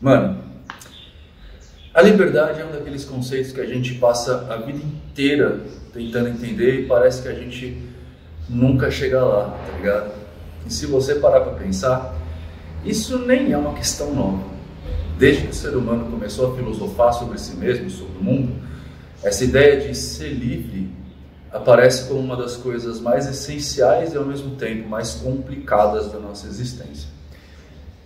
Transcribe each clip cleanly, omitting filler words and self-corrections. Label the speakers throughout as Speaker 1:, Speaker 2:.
Speaker 1: Mano, a liberdade é um daqueles conceitos que a gente passa a vida inteira tentando entender e parece que a gente nunca chega lá, tá ligado? E se você parar pra pensar, isso nem é uma questão nova. Desde que o ser humano começou a filosofar sobre si mesmo, sobre o mundo, essa ideia de ser livre aparece como uma das coisas mais essenciais e ao mesmo tempo mais complicadas da nossa existência.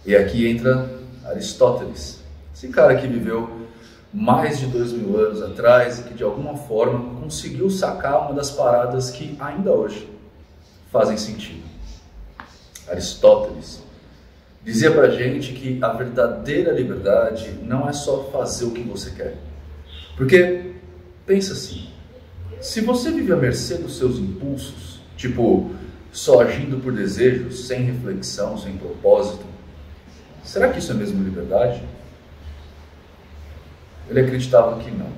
Speaker 1: E aqui entra Aristóteles, esse cara que viveu mais de 2000 anos atrás e que de alguma forma conseguiu sacar uma das paradas que ainda hoje fazem sentido. Aristóteles dizia pra gente que a verdadeira liberdade não é só fazer o que você quer. Porque, pensa assim, se você vive à mercê dos seus impulsos, tipo, só agindo por desejos, sem reflexão, sem propósito, será que isso é mesmo liberdade? Ele acreditava que não.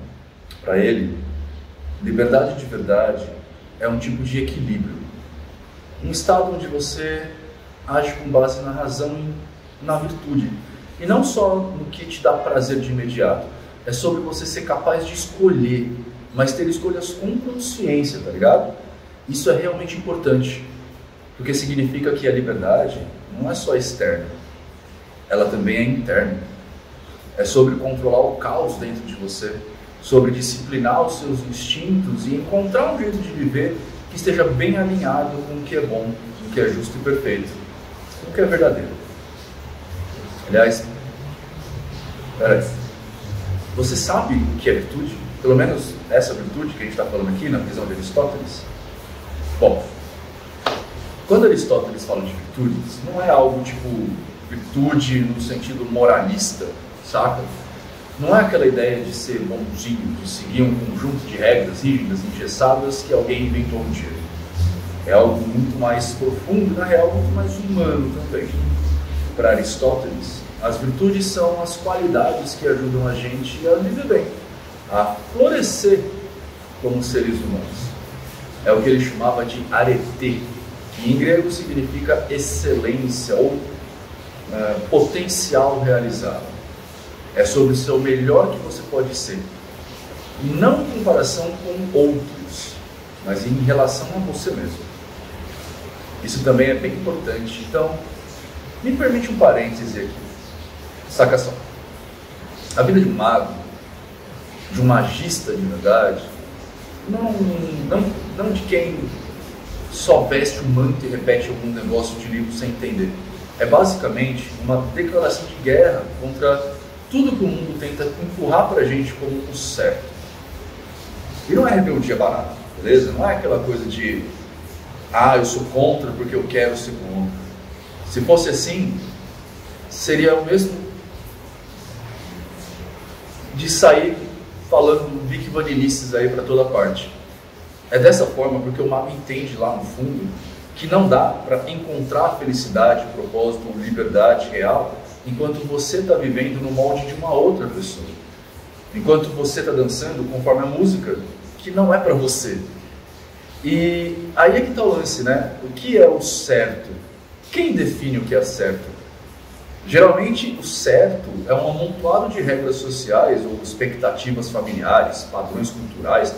Speaker 1: Para ele, liberdade de verdade é um tipo de equilíbrio. Um estado onde você age com base na razão e na virtude. E não só no que te dá prazer de imediato. É sobre você ser capaz de escolher, mas ter escolhas com consciência, tá ligado? Isso é realmente importante. Porque significa que a liberdade não é só externa. Ela também é interna. É sobre controlar o caos dentro de você, sobre disciplinar os seus instintos e encontrar um jeito de viver que esteja bem alinhado com o que é bom, com o que é justo e perfeito, com o que é verdadeiro. Aliás, você sabe o que é virtude? Pelo menos essa virtude que a gente está falando aqui na visão de Aristóteles? Bom, quando Aristóteles fala de virtudes, não é algo tipo virtude no sentido moralista, saca? Não é aquela ideia de ser bonzinho, de seguir um conjunto de regras rígidas, engessadas que alguém inventou um dia. É algo muito mais profundo, na real, muito mais humano também. Para Aristóteles, as virtudes são as qualidades que ajudam a gente a viver bem, a florescer como seres humanos. É o que ele chamava de arete, que em grego significa excelência ou potencial realizado. É sobre ser o melhor que você pode ser. Não em comparação com outros, mas em relação a você mesmo. Isso também é bem importante. Então, me permite um parêntese aqui. Saca só. A vida de um mago, de um magista de verdade, não de quem só veste um manto e repete algum negócio de livro sem entender. É basicamente uma declaração de guerra contra tudo que o mundo tenta empurrar pra gente como o certo. E não é rebeldia barata, beleza? Não é aquela coisa de eu sou contra porque eu quero ser contra. Se fosse assim, seria o mesmo de sair falando Vic Vanillices aí pra toda parte. É dessa forma porque o mago entende lá no fundo que não dá para encontrar felicidade, propósito ou liberdade real enquanto você está vivendo no molde de uma outra pessoa. Enquanto você está dançando conforme a música que não é para você. E aí é que está o lance, né? O que é o certo? Quem define o que é certo? Geralmente o certo é um amontoado de regras sociais ou expectativas familiares, padrões culturais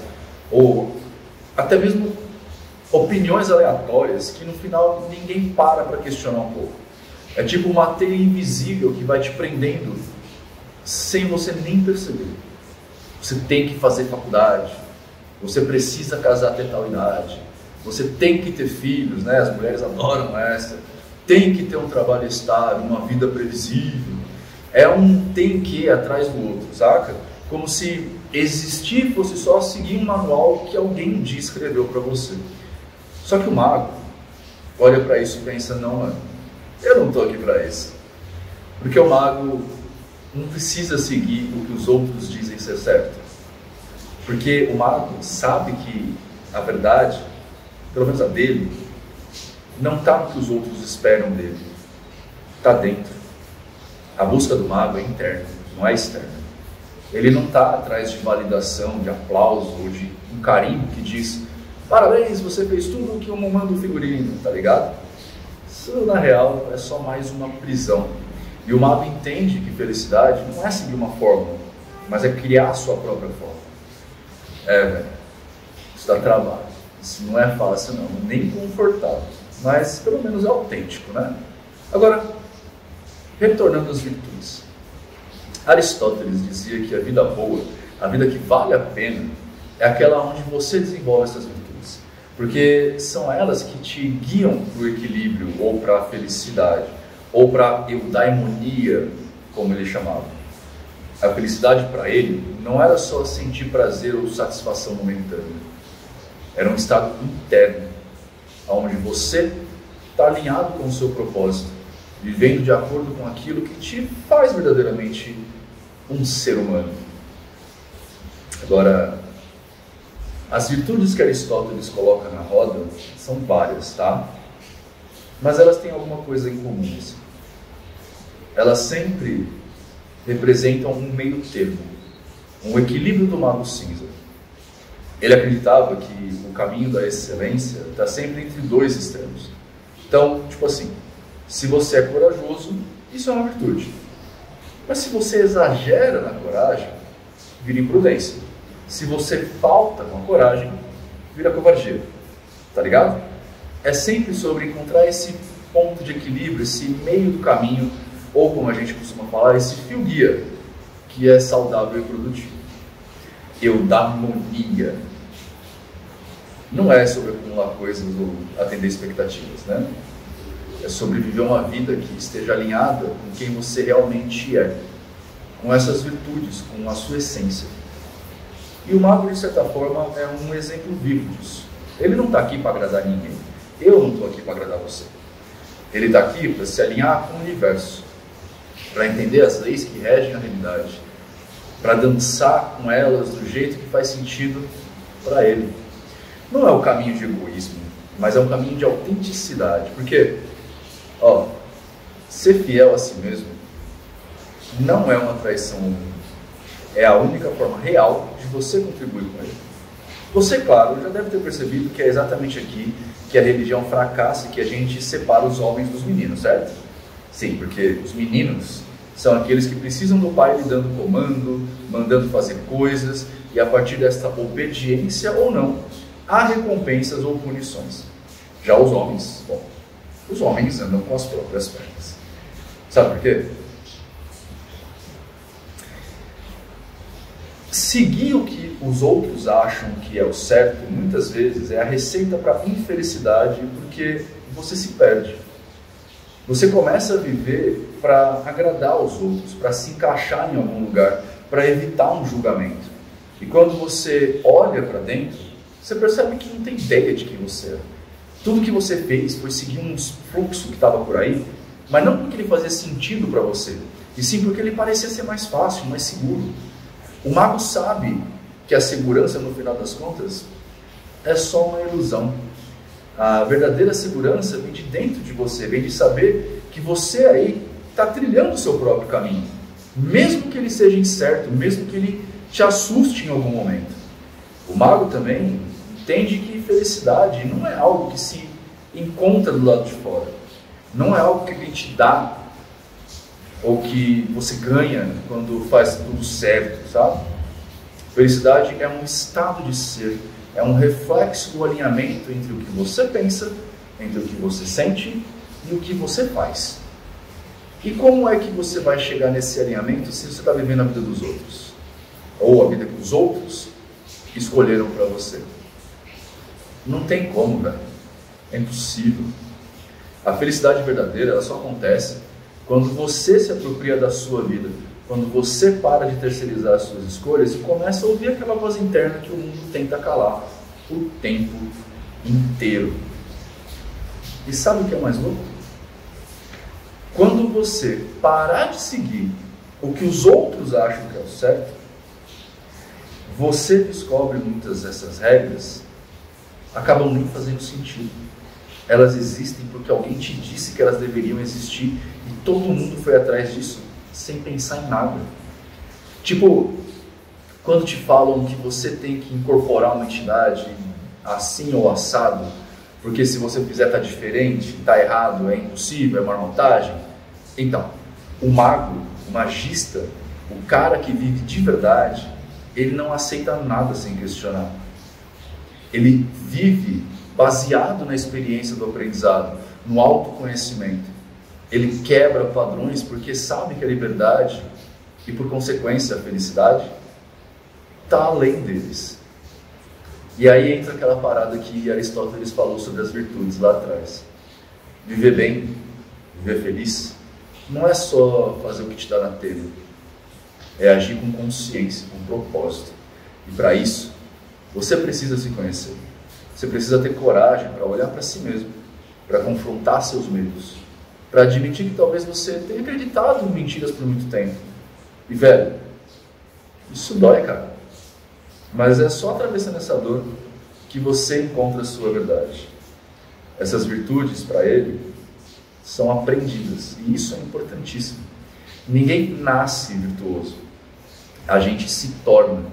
Speaker 1: ou até mesmo opiniões aleatórias que no final ninguém para questionar um pouco. É tipo uma teia invisível que vai te prendendo sem você nem perceber. Você tem que fazer faculdade, você precisa casar até tal idade, você tem que ter filhos, né? As mulheres adoram essa. Tem que ter um trabalho estável, uma vida previsível. É um tem que atrás do outro, saca? Como se existir fosse só seguir um manual que alguém um dia escreveu para você. Só que o mago olha para isso e pensa, não, mano, eu não estou aqui para isso. Porque o mago não precisa seguir o que os outros dizem ser certo. Porque o mago sabe que a verdade, pelo menos a dele, não está no que os outros esperam dele. Está dentro. A busca do mago é interna, não é externa. Ele não está atrás de validação, de aplauso ou de um carimbo que diz parabéns, você fez tudo o que eu mando o figurino, tá ligado? Isso, na real, é só mais uma prisão. E o mago entende que felicidade não é seguir uma fórmula, mas é criar a sua própria fórmula. Velho, isso dá trabalho. Isso não é fácil não, nem confortável, mas pelo menos é autêntico, né? Agora, retornando às virtudes. Aristóteles dizia que a vida boa, a vida que vale a pena, é aquela onde você desenvolve essas virtudes. Porque são elas que te guiam para o equilíbrio, ou para a felicidade, ou para a eudaimonia, como ele chamava. A felicidade para ele não era só sentir prazer ou satisfação momentânea. Era um estado interno, onde você está alinhado com o seu propósito, vivendo de acordo com aquilo que te faz verdadeiramente um ser humano. Agora, as virtudes que Aristóteles coloca na roda são várias, tá? Mas elas têm alguma coisa em comum. Assim. Elas sempre representam um meio termo, um equilíbrio do mago cinza. Ele acreditava que o caminho da excelência está sempre entre dois extremos. Então, tipo assim, se você é corajoso, isso é uma virtude. Mas se você exagera na coragem, vira imprudência. Se você falta com a coragem, vira covardia. Tá ligado? É sempre sobre encontrar esse ponto de equilíbrio, esse meio do caminho, ou como a gente costuma falar, esse fio guia, que é saudável e produtivo. Eudaimonia. Não é sobre acumular coisas ou atender expectativas, né? É sobre viver uma vida que esteja alinhada com quem você realmente é, com essas virtudes, com a sua essência. E o mago, de certa forma, é um exemplo vivo disso. Ele não está aqui para agradar ninguém. Eu não estou aqui para agradar você. Ele está aqui para se alinhar com o universo, para entender as leis que regem a realidade, para dançar com elas do jeito que faz sentido para ele. Não é o caminho de egoísmo, mas é um caminho de autenticidade. Porque, ser fiel a si mesmo não é uma traição ao mundo. É a única forma real de você contribuir com ele. Você, claro, já deve ter percebido que é exatamente aqui que a religião fracassa e que a gente separa os homens dos meninos, certo? Sim, porque os meninos são aqueles que precisam do pai lhe dando comando, mandando fazer coisas, e a partir desta obediência ou não, há recompensas ou punições. Já os homens, os homens andam com as próprias pernas. Sabe por quê? Seguir o que os outros acham que é o certo, muitas vezes, é a receita para a infelicidade, porque você se perde. Você começa a viver para agradar aos outros, para se encaixar em algum lugar, para evitar um julgamento. E quando você olha para dentro, você percebe que não tem ideia de quem você é. Tudo que você fez foi seguir um fluxo que estava por aí, mas não porque ele fazia sentido para você, e sim porque ele parecia ser mais fácil, mais seguro. O mago sabe que a segurança, no final das contas, é só uma ilusão. A verdadeira segurança vem de dentro de você, vem de saber que você aí está trilhando o seu próprio caminho, mesmo que ele seja incerto, mesmo que ele te assuste em algum momento. O mago também entende que felicidade não é algo que se encontra do lado de fora, não é algo que ele te dá, ou que você ganha quando faz tudo certo, sabe? Felicidade é um estado de ser, é um reflexo do alinhamento entre o que você pensa, entre o que você sente e o que você faz. E como é que você vai chegar nesse alinhamento se você está vivendo a vida dos outros? Ou a vida que os outros escolheram para você? Não tem como, velho. É impossível. A felicidade verdadeira, ela só acontece quando você se apropria da sua vida, quando você para de terceirizar as suas escolhas e começa a ouvir aquela voz interna que o mundo tenta calar o tempo inteiro. E sabe o que é mais louco? Quando você parar de seguir o que os outros acham que é o certo, você descobre muitas dessas regras acabam nem fazendo sentido. Elas existem porque alguém te disse que elas deveriam existir e todo mundo foi atrás disso sem pensar em nada. Tipo, quando te falam que você tem que incorporar uma entidade assim ou assado, porque se você fizer tá diferente, tá errado, é impossível, é marmotagem. Então, O mago, o magista, o cara que vive de verdade, ele não aceita nada sem questionar. Ele vive baseado na experiência do aprendizado, no autoconhecimento. Ele quebra padrões porque sabe que a liberdade e, por consequência, a felicidade está além deles. E aí entra aquela parada que Aristóteles falou sobre as virtudes lá atrás. Viver bem, viver feliz, não é só fazer o que te dá na telha. É agir com consciência, com propósito. E para isso, você precisa se conhecer. Você precisa ter coragem para olhar para si mesmo, para confrontar seus medos, para admitir que talvez você tenha acreditado em mentiras por muito tempo. E velho, isso dói, cara. Mas é só atravessando essa dor que você encontra a sua verdade. Essas virtudes, para ele, são aprendidas. E isso é importantíssimo. Ninguém nasce virtuoso. A gente se torna.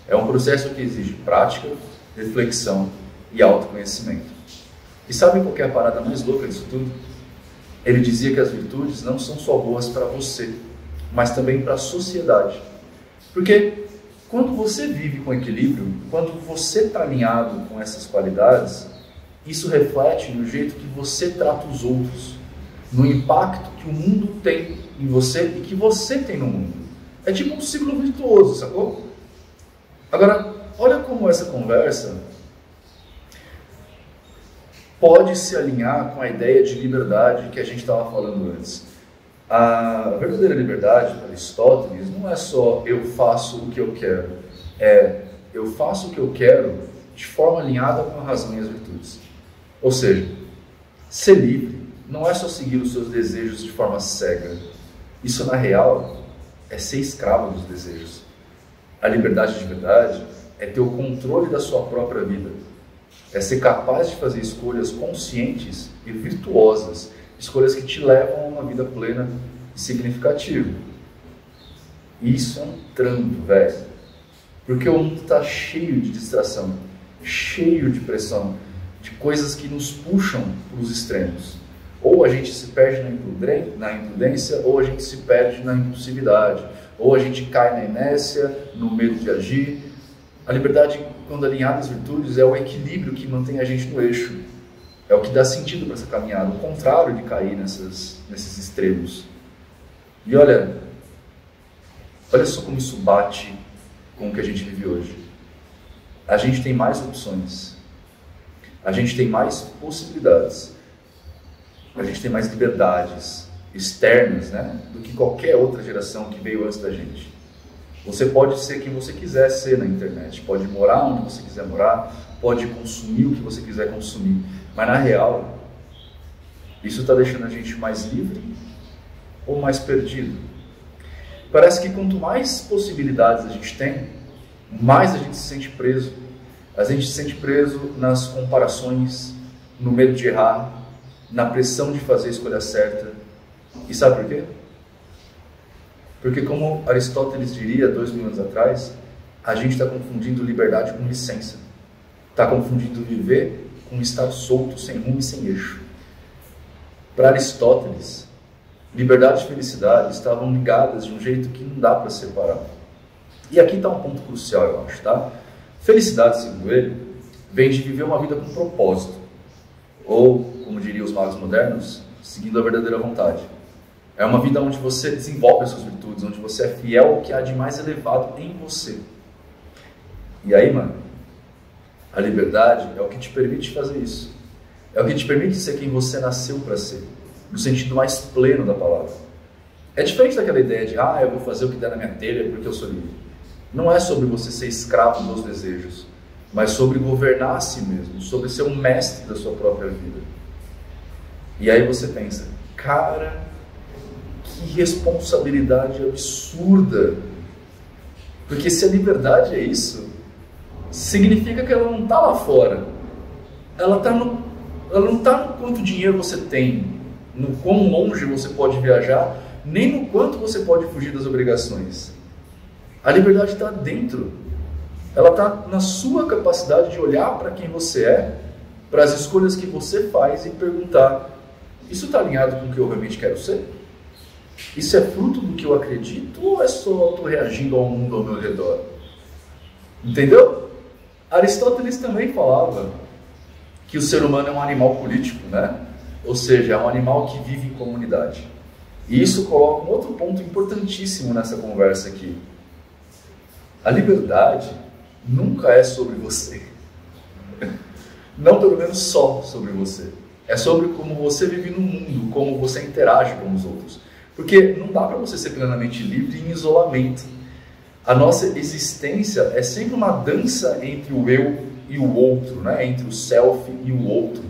Speaker 1: É um processo que exige prática, reflexão e autoconhecimento. E sabe qual que é a parada mais louca disso tudo? Ele dizia que as virtudes não são só boas para você, mas também para a sociedade. Porque quando você vive com equilíbrio, quando você está alinhado com essas qualidades, isso reflete no jeito que você trata os outros, no impacto que o mundo tem em você e que você tem no mundo. É tipo um ciclo virtuoso, sacou? Agora, olha como essa conversa pode se alinhar com a ideia de liberdade que a gente estava falando antes. A verdadeira liberdade, para Aristóteles, não é só eu faço o que eu quero. É eu faço o que eu quero de forma alinhada com a razão e as virtudes. Ou seja, ser livre não é só seguir os seus desejos de forma cega. Isso, na real, é ser escravo dos desejos. A liberdade de verdade é ter o controle da sua própria vida. É ser capaz de fazer escolhas conscientes e virtuosas. Escolhas que te levam a uma vida plena e significativa. E isso é um trampo, velho. Porque o mundo está cheio de distração, cheio de pressão, de coisas que nos puxam para os extremos. Ou a gente se perde na imprudência, ou a gente se perde na impulsividade. Ou a gente cai na inércia, no medo de agir. A liberdade, quando alinhada às virtudes, é o equilíbrio que mantém a gente no eixo. É o que dá sentido para essa caminhada, o contrário de cair nesses extremos. E olha só como isso bate com o que a gente vive hoje. A gente tem mais opções, a gente tem mais possibilidades, a gente tem mais liberdades externas, né, do que qualquer outra geração que veio antes da gente. Você pode ser quem você quiser ser na internet, pode morar onde você quiser morar, pode consumir o que você quiser consumir. Mas na real, isso está deixando a gente mais livre ou mais perdido? Parece que quanto mais possibilidades a gente tem, mais a gente se sente preso. A gente se sente preso nas comparações, no medo de errar, na pressão de fazer a escolha certa. E sabe por quê? Porque, como Aristóteles diria 2000 anos atrás, a gente está confundindo liberdade com licença. Está confundindo viver com estar solto, sem rumo e sem eixo. Para Aristóteles, liberdade e felicidade estavam ligadas de um jeito que não dá para separar. E aqui está um ponto crucial, eu acho, tá? Felicidade, segundo ele, vem de viver uma vida com propósito. Ou, como diriam os magos modernos, seguindo a verdadeira vontade. É uma vida onde você desenvolve as suas virtudes, onde você é fiel ao que há de mais elevado em você. E aí, mano, a liberdade é o que te permite fazer isso. É o que te permite ser quem você nasceu para ser, no sentido mais pleno da palavra. É diferente daquela ideia de, eu vou fazer o que der na minha telha porque eu sou livre. Não é sobre você ser escravo dos desejos, mas sobre governar a si mesmo, sobre ser um mestre da sua própria vida. E aí você pensa, cara, que responsabilidade absurda. Porque se a liberdade é isso, significa que ela não está lá fora. Ela não está no quanto dinheiro você tem, no quão longe você pode viajar, nem no quanto você pode fugir das obrigações. A liberdade está dentro. Ela está na sua capacidade de olhar para quem você é, para as escolhas que você faz e perguntar, isso está alinhado com o que eu realmente quero ser? Isso é fruto do que eu acredito ou é só estou reagindo ao mundo ao meu redor? Entendeu? Aristóteles também falava que o ser humano é um animal político, né? Ou seja, é um animal que vive em comunidade. E isso coloca um outro ponto importantíssimo nessa conversa aqui. A liberdade nunca é sobre você. Não pelo menos só sobre você. É sobre como você vive no mundo, como você interage com os outros. Porque não dá para você ser plenamente livre em isolamento. A nossa existência é sempre uma dança entre o eu e o outro, né? Entre o self e o outro.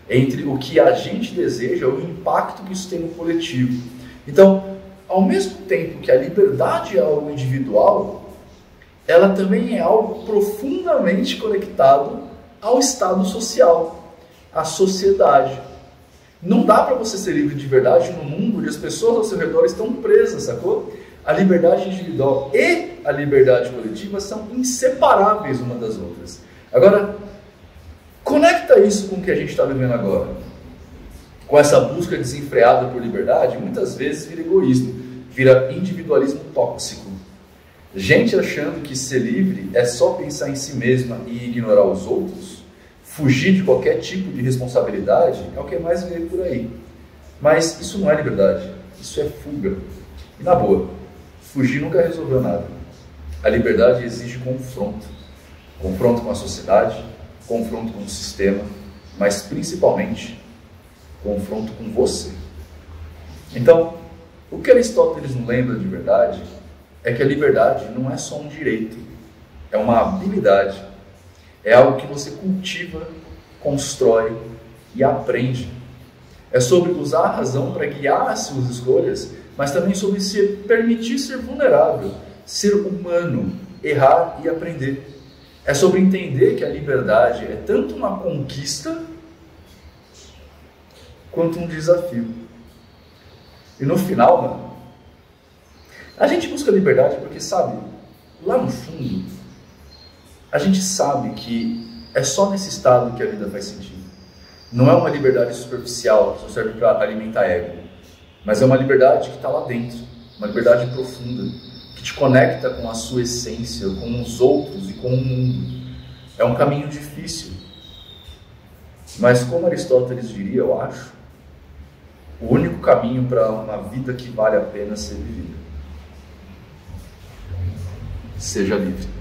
Speaker 1: Entre o que a gente deseja e o impacto que isso tem no coletivo. Então, ao mesmo tempo que a liberdade é algo individual, ela também é algo profundamente conectado ao estado social, à sociedade. Não dá para você ser livre de verdade no mundo onde as pessoas ao seu redor estão presas, sacou? A liberdade individual e a liberdade coletiva são inseparáveis uma das outras. Agora, conecta isso com o que a gente está vivendo agora. Com essa busca desenfreada por liberdade, muitas vezes vira egoísmo, vira individualismo tóxico. Gente achando que ser livre é só pensar em si mesma e ignorar os outros, fugir de qualquer tipo de responsabilidade, é o que mais vê por aí. Mas isso não é liberdade, isso é fuga. E na boa, fugir nunca resolveu nada. A liberdade exige confronto. Confronto com a sociedade, confronto com o sistema, mas principalmente confronto com você. Então, o que Aristóteles nos lembra de verdade é que a liberdade não é só um direito, é uma habilidade, é algo que você cultiva, constrói e aprende. É sobre usar a razão para guiar as suas escolhas, mas também sobre se permitir ser vulnerável, ser humano, errar e aprender. É sobre entender que a liberdade é tanto uma conquista quanto um desafio. E no final, mano, a gente busca liberdade porque, sabe, lá no fundo, a gente sabe que é só nesse estado que a vida faz sentido. Não é uma liberdade superficial que só serve para alimentar ego, mas é uma liberdade que está lá dentro, uma liberdade profunda, que te conecta com a sua essência, com os outros e com o mundo. É um caminho difícil, mas como Aristóteles diria, eu acho, o único caminho para uma vida que vale a pena ser vivida. Seja livre.